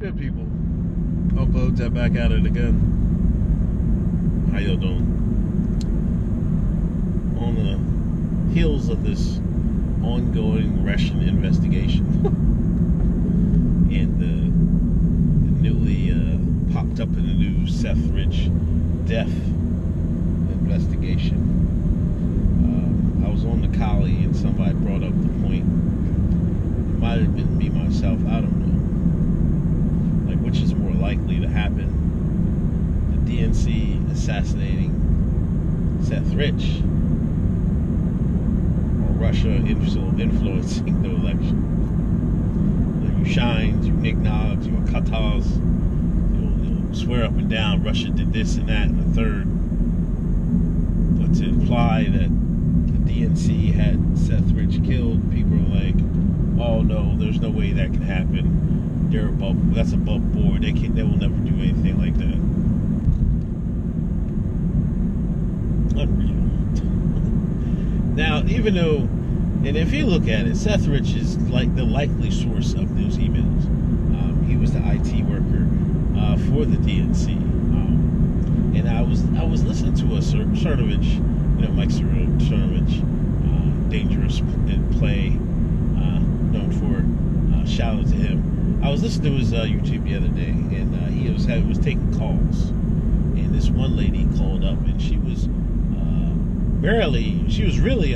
Good people. Uncle Hotep back at it again. How y'all doing? On the heels of this ongoing Russian investigation and the newly popped up in the news Seth Rich death investigation. I was on the collie and somebody brought up the point. It might have been me myself, I don't know. Like, which is more likely to happen? The DNC assassinating Seth Rich, or Russia influencing the election? You chimes, you knickknacks, you katas, you'll swear up and down Russia did this and that and the third. But to imply that the DNC had Seth Rich killed, people are like, oh no, there's no way that can happen. They're above, that's above board. They will never do anything like that. Unreal. Now, even though, and if you look at it, Seth Rich is like the likely source of those emails. He was the IT worker for the DNC, and I was listening to a Cernovich, Mike Cernovich, dangerous in play, known for. Shout out to him. I was listening to his YouTube the other day, and he was taking calls, and this one lady called up, and she was really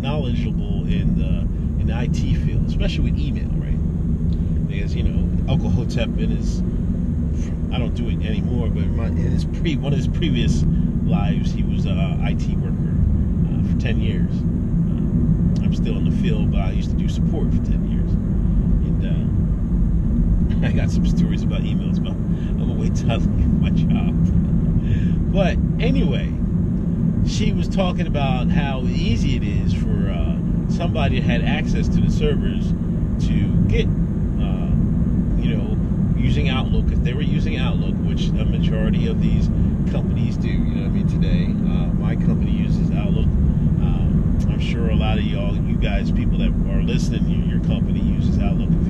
knowledgeable in the IT field, especially with email, right? Because Uncle Hotep in his, I don't do it anymore, but in his one of his previous lives, he was an IT worker for 10 years. I'm still in the field, but I used to do support for 10 years. And I got some stories about emails, but I'm going to wait till I get my job. But anyway, she was talking about how easy it is for somebody that had access to the servers to get, using Outlook. If they were using Outlook, which a majority of these companies do, today. My company uses Outlook. I'm sure a lot of you guys, people that are listening, your company uses Outlook if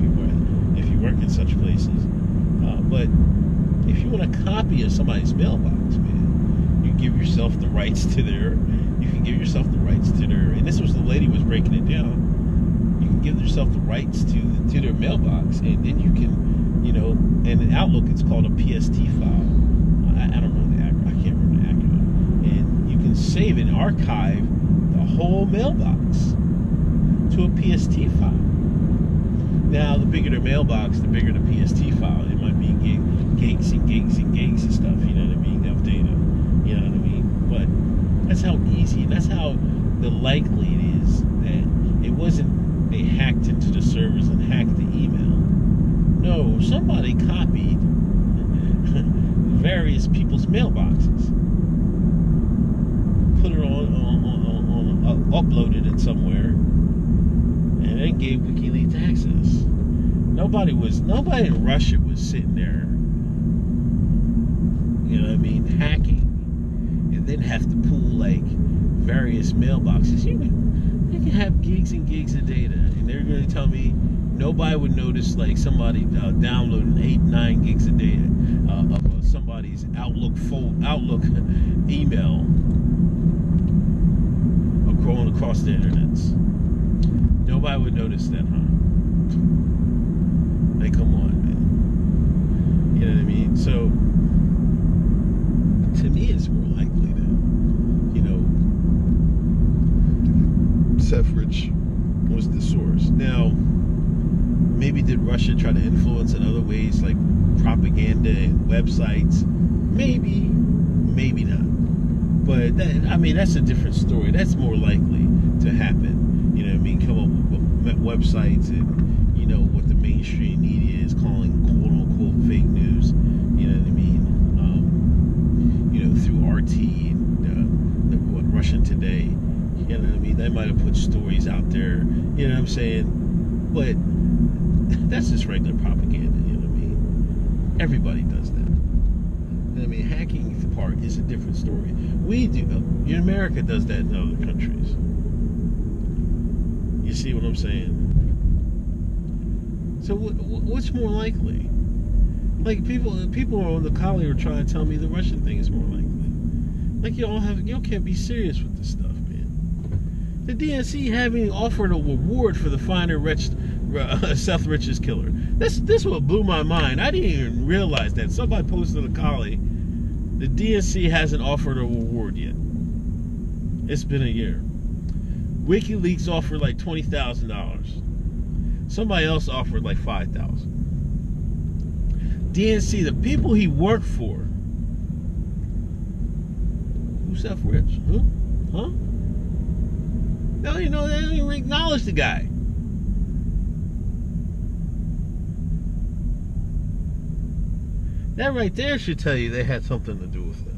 you work in such places. But if you want a copy of somebody's mailbox, man, you give yourself the rights to and this was the lady was breaking it down. You can give yourself the rights to their mailbox, and then you can, and in Outlook it's called a PST file. I don't know the acronym. I can't remember the acronym. And you can save and archive the whole mailbox to a PST file. Now, the bigger the mailbox, the bigger the PST file. It might be gigs and gigs and gigs and stuff, of data, But that's how easy, and that's how the likely it is that it wasn't they hacked into the servers and hacked the email. No, somebody copied various people's mailboxes, put it on uploaded it somewhere, and then gave WikiLeaks access. Nobody in Russia was sitting there, hacking, and then have to pull like various mailboxes. You can have gigs and gigs of data, and they're going to tell me nobody would notice like somebody downloading 8-9 gigs of data of somebody's Outlook email going across the internets. Nobody would notice that, huh? Like, come on, man. You know what I mean? So, to me, it's more likely that, Seth Rich was the source. Now, maybe did Russia try to influence in other ways, like propaganda and websites? Maybe, maybe not. But that's a different story. That's more likely to happen. Come up with websites and what the mainstream media is calling quote unquote fake news. Through RT and what Russian Today. They might have put stories out there. You know what I'm saying? But that's just regular propaganda. Everybody does that. Hacking the part is a different story. We do. America does that in other countries. You see what I'm saying? So what's more likely? Like people on the collie were trying to tell me the Russian thing is more likely. Like y'all can't be serious with this stuff, man. The DNC having offered a reward for the finding Seth Rich's killer. This what blew my mind. I didn't even realize that. Somebody posted a collie. The DNC hasn't offered a reward yet. It's been a year. WikiLeaks offered like $20,000. Somebody else offered like $5,000. DNC, the people he worked for. Who's Seth Rich? Huh? Huh? They don't even acknowledge the guy. That right there should tell you they had something to do with it.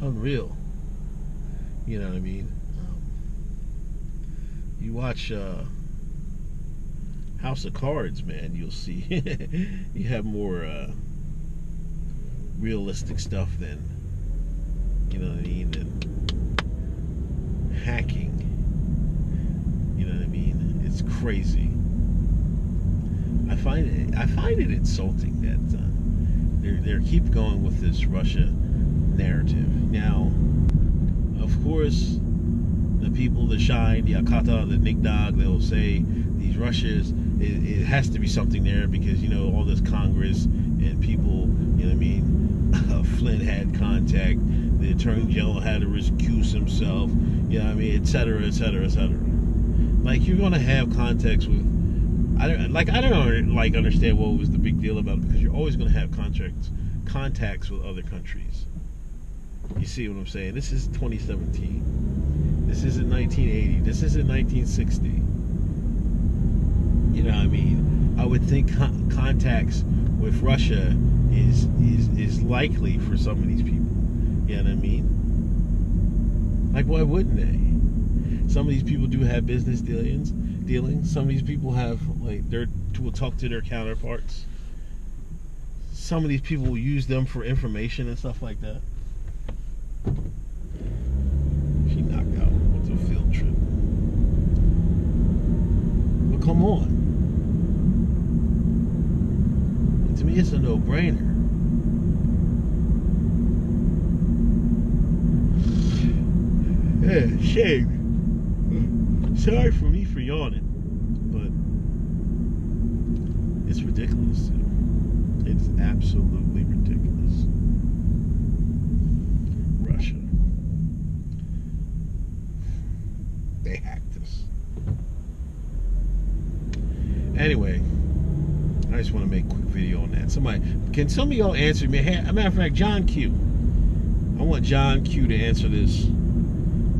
Unreal. You know what I mean? You watch House of Cards, man, you'll see you have more realistic stuff than, you know what I mean, than hacking. You know what I mean? It's crazy. I find it insulting that they keep going with this Russia narrative. Now, of course, the people, the Shine, the Akata, the Nigdag, they'll say these Russias, it has to be something there because, you know, all this Congress and people, you know what I mean, Flynn had contact, the Attorney General had to recuse himself, you know what I mean, et cetera, et cetera, et cetera. Like, you're going to have contacts with, I don't understand what was the big deal about it, because you're always going to have contacts with other countries. You see what I'm saying? This is 2017. This isn't 1980. This isn't 1960. You know what I mean? I would think contacts with Russia is likely for some of these people. You know what I mean? Like, why wouldn't they? Some of these people do have business dealings. Some of these people have, like, will talk to their counterparts. Some of these people will use them for information and stuff like that. She knocked out with a field trip. But come on. To me, it's a no-brainer. Yeah, shame. Sorry for me for yawning, but it's ridiculous. It's absolutely ridiculous. Russia. They hacked us. Anyway, I just want to make a quick video on that. Can some of y'all answer me? Hey, as a matter of fact, John Q. I want John Q to answer this.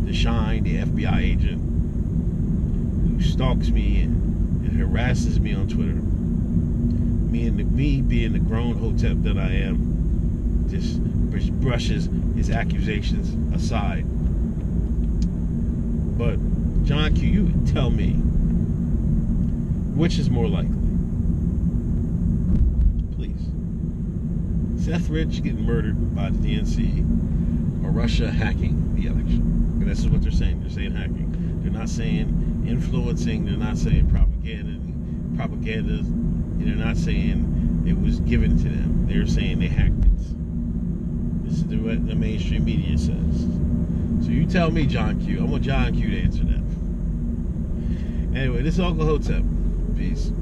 The Shine, the FBI agent who stalks me and harasses me on Twitter. Me being the grown Hotep that I am, just brushes his accusations aside. But John Q, you tell me, which is more likely? Please. Seth Rich getting murdered by the DNC, or Russia hacking the election? And this is what they're saying. They're saying hacking. They're not saying influencing. They're not saying propaganda. They're not saying it was given to them. They're saying they hacked it. This is what the mainstream media says. So you tell me, John Q. I want John Q to answer that. Anyway, this is Uncle Hotep. Peace.